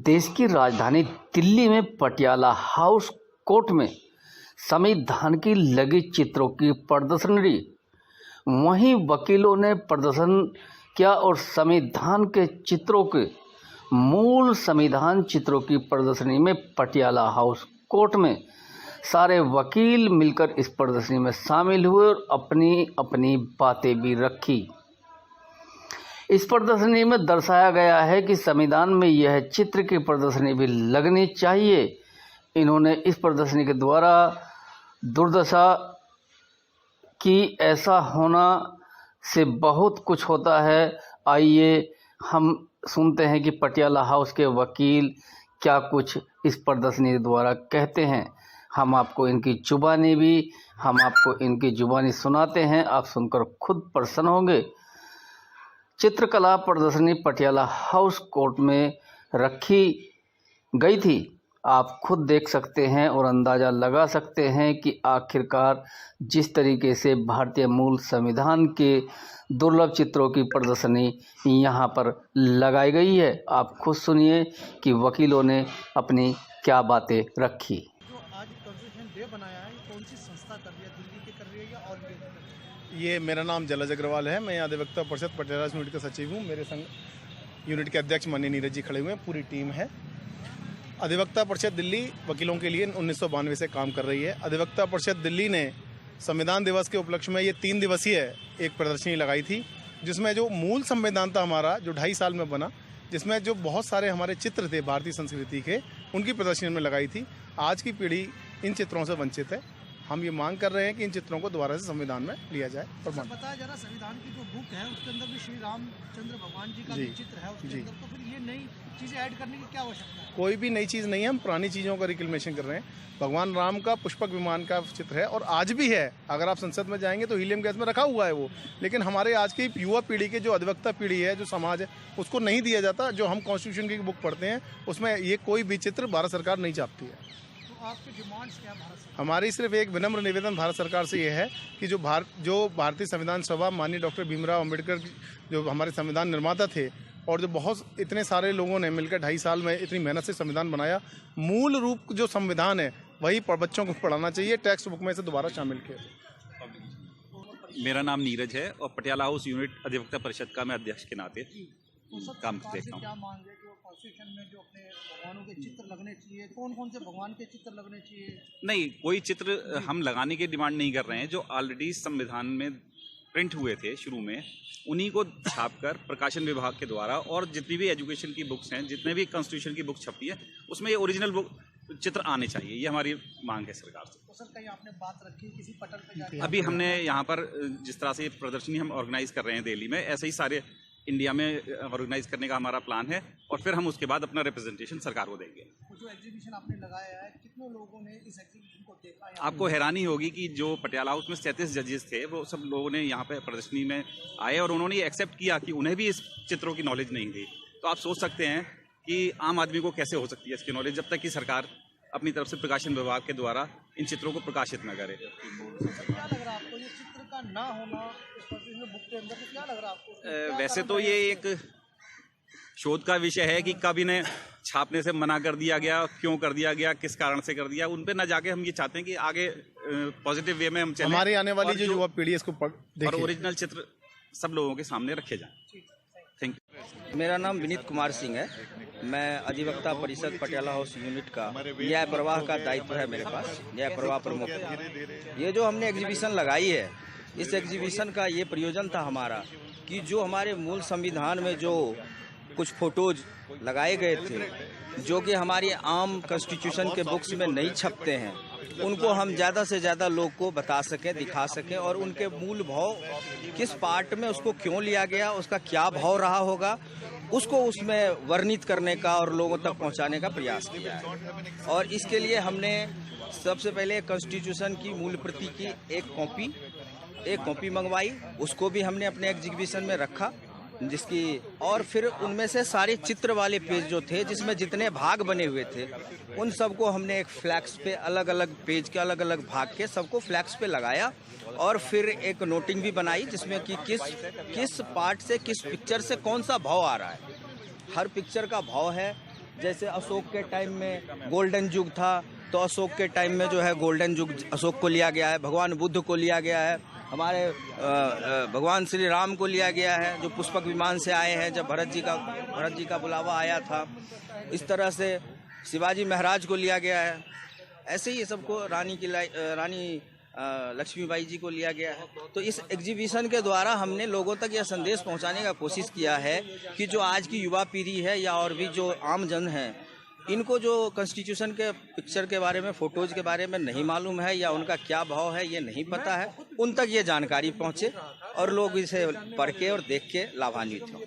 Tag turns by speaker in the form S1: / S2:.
S1: देश की राजधानी दिल्ली में पटियाला हाउस कोर्ट में संविधान की लगी चित्रों की प्रदर्शनी। वहीं वकीलों ने प्रदर्शन किया और संविधान के चित्रों के मूल संविधान चित्रों की प्रदर्शनी में पटियाला हाउस कोर्ट में सारे वकील मिलकर इस प्रदर्शनी में शामिल हुए और अपनी अपनी बातें भी रखी। इस प्रदर्शनी में दर्शाया गया है कि संविधान में यह चित्र की प्रदर्शनी भी लगनी चाहिए। इन्होंने इस प्रदर्शनी के द्वारा दुर्दशा की ऐसा होना से बहुत कुछ होता है। आइए हम सुनते हैं कि पटियाला हाउस के वकील क्या कुछ इस प्रदर्शनी के द्वारा कहते हैं। हम आपको इनकी जुबानी सुनाते हैं, आप सुनकर खुद प्रसन्न होंगे। चित्रकला प्रदर्शनी पटियाला हाउस कोर्ट में रखी गई थी। आप खुद देख सकते हैं और अंदाज़ा लगा सकते हैं कि आखिरकार जिस तरीके से भारतीय मूल संविधान के दुर्लभ चित्रों की प्रदर्शनी यहाँ पर लगाई गई है। आप खुद सुनिए कि वकीलों ने अपनी क्या बातें रखी।
S2: जो आज कॉन्स्टिट्यूशन डे बनाया है, कौन सी संस्था कर रही है? दिल्ली की कर रही है या और
S3: ये मेरा नाम जलज अग्रवाल है। मैं अधिवक्ता परिषद पटियाला यूनिट का सचिव हूँ। मेरे संग यूनिट के अध्यक्ष माननीय नीरज जी खड़े हुए हैं, पूरी टीम है। अधिवक्ता परिषद दिल्ली वकीलों के लिए 1992 से काम कर रही है। अधिवक्ता परिषद दिल्ली ने संविधान दिवस के उपलक्ष्य में ये 3 दिवसीय एक प्रदर्शनी लगाई थी, जिसमें जो मूल संविधान था हमारा, जो 2.5 साल में बना, जिसमें जो बहुत सारे हमारे चित्र थे भारतीय संस्कृति के, उनकी प्रदर्शनी में लगाई थी। आज की पीढ़ी इन चित्रों से वंचित है। हम ये मांग कर रहे हैं कि इन चित्रों को दोबारा से संविधान में लिया जाए। और
S2: बताया जरा, संविधान की जो बुक है उसके अंदर भी श्री रामचंद्र भगवान जी का चित्र है उसके अंदर, तो फिर ये नई चीजें ऐड करने की क्या आवश्यकता है?
S3: कोई भी नई चीज़ नहीं है, हम पुरानी चीज़ों का रिक्लेमेशन कर रहे हैं। भगवान राम का पुष्पक विमान का चित्र है और आज भी है। अगर आप संसद में जाएंगे तो हीलियम गैस में रखा हुआ है वो, लेकिन हमारे आज की युवा पीढ़ी के जो अधिवक्ता पीढ़ी है, जो समाज है, उसको नहीं दिया जाता। जो हम कॉन्स्टिट्यूशन की बुक पढ़ते हैं उसमें ये कोई भी चित्र भारत सरकार नहीं छापती है।
S2: आपकी डिमांड्स क्या भारत सरकार?
S3: हमारी सिर्फ एक विनम्र निवेदन भारत सरकार से ये है कि जो भारतीय संविधान सभा माननीय डॉक्टर भीमराव अंबेडकर जो हमारे संविधान निर्माता थे, और जो बहुत इतने सारे लोगों ने मिलकर 2.5 साल में इतनी मेहनत से संविधान बनाया, मूल रूप जो संविधान है वही बच्चों को पढ़ाना चाहिए, टेक्स्ट बुक में से दोबारा शामिल किया।
S4: मेरा नाम नीरज है और पटियाला हाउस यूनिट अधिवक्ता परिषद का मैं अध्यक्ष के नाते काम देखता हूँ।
S2: क्या मांग है जो कॉन्स्टिट्यूशन में जो अपने भगवानों के चित्र लगने चाहिए? कौन से भगवान के चित्र लगने चाहिए?
S4: नहीं, कोई चित्र हम लगाने की डिमांड नहीं कर रहे हैं। जो ऑलरेडी संविधान में प्रिंट हुए थे शुरू में, उन्हीं को छापकर प्रकाशन विभाग के द्वारा, और जितनी भी एजुकेशन की बुक्स हैं, जितने भी कॉन्स्टिट्यूशन की बुक छपती है, उसमें ये ओरिजिनल बुक चित्र आने चाहिए। ये हमारी मांग है सरकार से।
S2: तो सर, कहीं आपने बात रखी किसी पटल पे जाके?
S4: अभी हमने यहाँ पर जिस तरह से प्रदर्शनी हम ऑर्गेनाइज कर रहे हैं दिल्ली में, ऐसे ही सारे इंडिया में ऑर्गेनाइज करने का हमारा प्लान है, और फिर हम उसके बाद अपना रिप्रेजेंटेशन सरकार को देंगे।
S2: तो जो एग्जीबिशन आपने लगाया है, कितने लोगों ने इस एग्जीबिशन को देखा है?
S4: आपको हैरानी होगी कि जो पटियाला हाउस में 37 जजेस थे, वो सब लोगों ने यहाँ पे प्रदर्शनी में आए और उन्होंने ये एक्सेप्ट किया कि उन्हें भी इस चित्रों की नॉलेज नहीं थी। तो आप सोच सकते हैं कि आम आदमी को कैसे हो सकती है इसकी नॉलेज, जब तक कि सरकार अपनी तरफ से प्रकाशन विभाग के द्वारा इन चित्रों को प्रकाशित न करे।
S2: क्या लग रहा है आपको ये चित्र का ना होना इस बुक के अंदर? तो क्या लग रहा है आपको?
S4: वैसे तो ये एक शोध का विषय है कि कब इन्हें छापने से मना कर दिया गया, क्यों कर दिया गया, किस कारण से कर दिया, उन पे ना जाके हम ये चाहते हैं कि आगे पॉजिटिव वे में हम चलें।
S3: हमारी आने वाली जो युवा पीढ़ी है इसको देखे
S4: और ओरिजिनल चित्र सब लोगों के सामने रखे जाएं। Thank you.
S5: मेरा नाम विनीत कुमार सिंह है। मैं अधिवक्ता परिषद पटियाला हाउस यूनिट का न्याय प्रवाह का दायित्व है मेरे पास, न्याय प्रवाह प्रमुख। ये जो हमने एग्जीबिशन लगाई है, इस एग्जीबिशन का ये प्रयोजन था हमारा कि जो हमारे मूल संविधान में जो कुछ फोटोज लगाए गए थे, जो कि हमारी आम कॉन्स्टिट्यूशन के बुक्स में नहीं छपते हैं, उनको हम ज़्यादा से ज़्यादा लोग को बता सकें, दिखा सकें, और उनके मूल भाव किस पार्ट में उसको क्यों लिया गया, उसका क्या भाव रहा होगा, उसको उसमें वर्णित करने का और लोगों तक पहुंचाने का प्रयास किया है। और इसके लिए हमने सबसे पहले कॉन्स्टिट्यूशन की मूल प्रति की एक कॉपी मंगवाई, उसको भी हमने अपने एग्जीबिशन में रखा, जिसकी, और फिर उनमें से सारे चित्र वाले पेज जो थे, जिसमें जितने भाग बने हुए थे, उन सबको हमने एक फ्लैक्स पे, अलग अलग पेज के अलग अलग भाग के सबको फ्लैक्स पे लगाया, और फिर एक नोटिंग भी बनाई जिसमें कि किस पार्ट से, किस पिक्चर से कौन सा भाव आ रहा है। हर पिक्चर का भाव है, जैसे अशोक के टाइम में गोल्डन युग था, तो अशोक के टाइम में जो है गोल्डन युग अशोक को लिया गया है, भगवान बुद्ध को लिया गया है, हमारे भगवान श्री राम को लिया गया है जो पुष्पक विमान से आए हैं जब भरत जी का बुलावा आया था। इस तरह से शिवाजी महाराज को लिया गया है। ऐसे ही ये सबको रानी लक्ष्मीबाई जी को लिया गया है। तो इस एग्जीबिशन के द्वारा हमने लोगों तक यह संदेश पहुंचाने का कोशिश किया है कि जो आज की युवा पीढ़ी है या और भी जो आम जन हैं, इनको जो कॉन्स्टिट्यूशन के पिक्चर के बारे में, फोटोज के बारे में नहीं मालूम है या उनका क्या भाव है ये नहीं पता है, उन तक ये जानकारी पहुंचे और लोग इसे पढ़ के और देख के लाभान्वित हों।